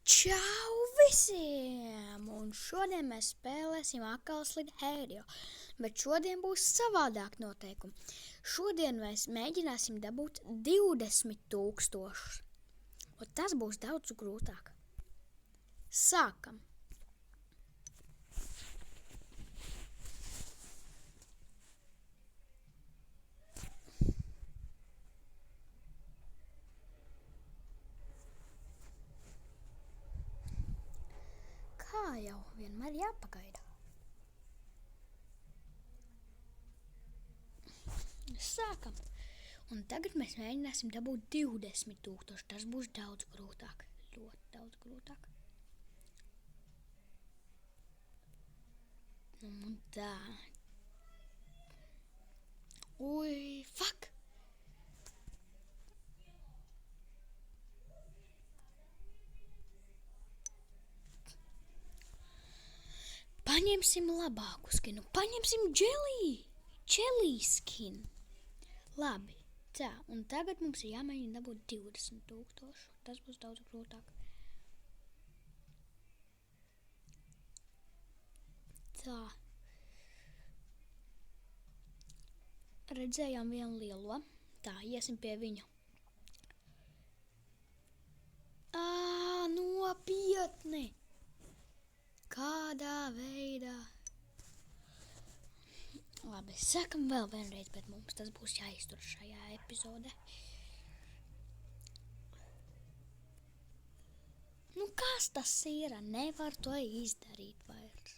Čau visiem! Un šodien mēs spēlēsim Akalslīd Heirio, bet šodien būs savādāk noteikumi. Šodien mēs mēģināsim dabūt 20,000, un tas būs daudz grūtāk. Sākam! Kā jau vienmēr jāpagaida. Sākam! Un tagad mēs mēģināsim dabūt 20,000. Tas būs daudz grūtāk. Ļoti daudz grūtāk. Un tā. Ui, fuck! Paņemsim labāku skinu. Paņemsim Jelly skinu. Labi, tā. Un tagad mums ir jāmēģina dabūt 20,000. Tas būs daudz grūtāk. Tā. Redzējām vienu lielo. Tā, iesim pie viņa. Nopietni! Kādā veidā? Labi, sākam vēl vienreiz, bet mums tas būs jāiztur šajā epizodē. Kas tas ir? Nevar to izdarīt vairs.